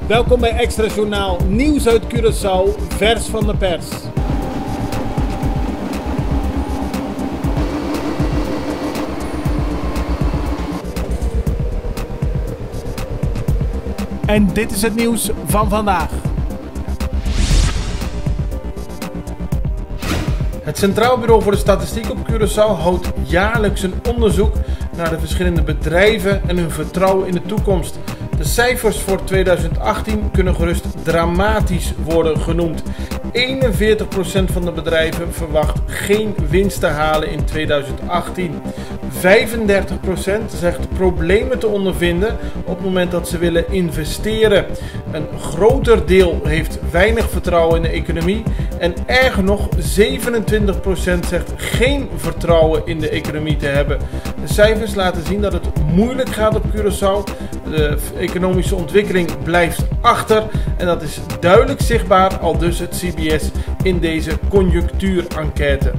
Welkom bij Extra Journaal, nieuws uit Curaçao, vers van de pers. En dit is het nieuws van vandaag. Het Centraal Bureau voor de Statistiek op Curaçao houdt jaarlijks een onderzoek naar de verschillende bedrijven en hun vertrouwen in de toekomst. De cijfers voor 2018 kunnen gerust dramatisch worden genoemd. 41% van de bedrijven verwacht geen winst te halen in 2018. 35% zegt problemen te ondervinden op het moment dat ze willen investeren. Een groter deel heeft weinig vertrouwen in de economie. En erger nog, 27% zegt geen vertrouwen in de economie te hebben. De cijfers laten zien dat het moeilijk gaat op Curaçao. De economische ontwikkeling blijft achter. En dat is duidelijk zichtbaar, aldus het CBS in deze conjunctuurenquête.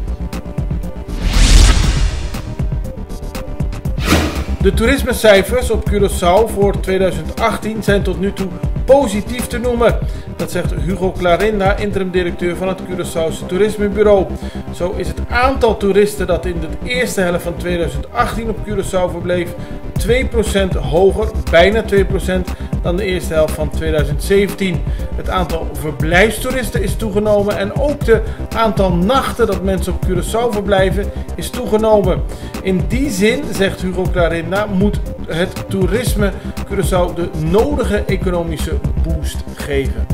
De toerismecijfers op Curaçao voor 2018 zijn tot nu toe positief te noemen. Dat zegt Hugo Clarinda, interim-directeur van het Curaçaose Toerismebureau. Zo is het aantal toeristen dat in de eerste helft van 2018 op Curaçao verbleef 2% hoger, bijna 2%, dan de eerste helft van 2017. Het aantal verblijfstoeristen is toegenomen en ook het aantal nachten dat mensen op Curaçao verblijven is toegenomen. In die zin, zegt Hugo Clarinda, moet het toerisme Curaçao de nodige economische boost geven.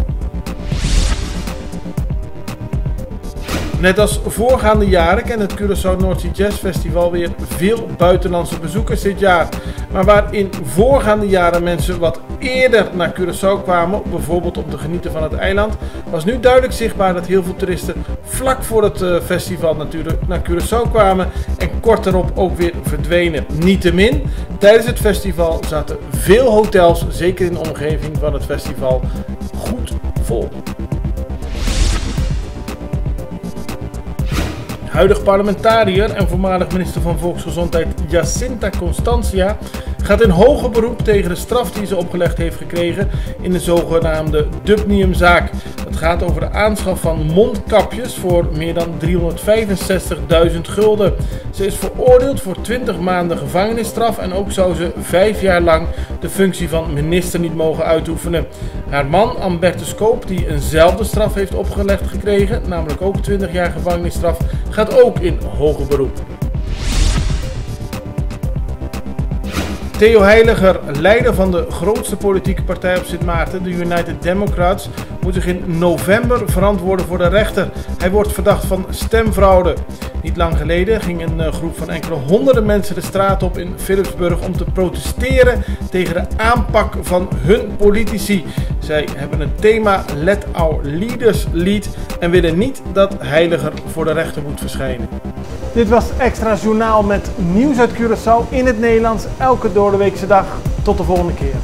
Net als voorgaande jaren kent het Curaçao North Sea Jazz Festival weer veel buitenlandse bezoekers dit jaar. Maar waar in voorgaande jaren mensen wat eerder naar Curaçao kwamen, bijvoorbeeld om te genieten van het eiland, was nu duidelijk zichtbaar dat heel veel toeristen vlak voor het festival natuurlijk naar Curaçao kwamen en kort daarop ook weer verdwenen. Niettemin, tijdens het festival zaten veel hotels, zeker in de omgeving van het festival, goed vol. Huidig parlementariër en voormalig minister van Volksgezondheid Jacinta Constantia gaat in hoger beroep tegen de straf die ze opgelegd heeft gekregen in de zogenaamde Dubniumzaak. Het gaat over de aanschaf van mondkapjes voor meer dan 365.000 gulden. Ze is veroordeeld voor 20 maanden gevangenisstraf en ook zou ze 5 jaar lang de functie van minister niet mogen uitoefenen. Haar man Ambertus Koop, die eenzelfde straf heeft opgelegd gekregen, namelijk ook 20 jaar gevangenisstraf, gaat ook in hoger beroep. Theo Heiliger, leider van de grootste politieke partij op Sint Maarten, de United Democrats, moet zich in november verantwoorden voor de rechter. Hij wordt verdacht van stemfraude. Niet lang geleden ging een groep van enkele honderden mensen de straat op in Philipsburg om te protesteren tegen de aanpak van hun politici. Zij hebben het thema Let Our Leaders Lead en willen niet dat Heiliger voor de rechter moet verschijnen. Dit was Extra Journaal met nieuws uit Curaçao in het Nederlands, elke doordeweekse dag. Tot de volgende keer.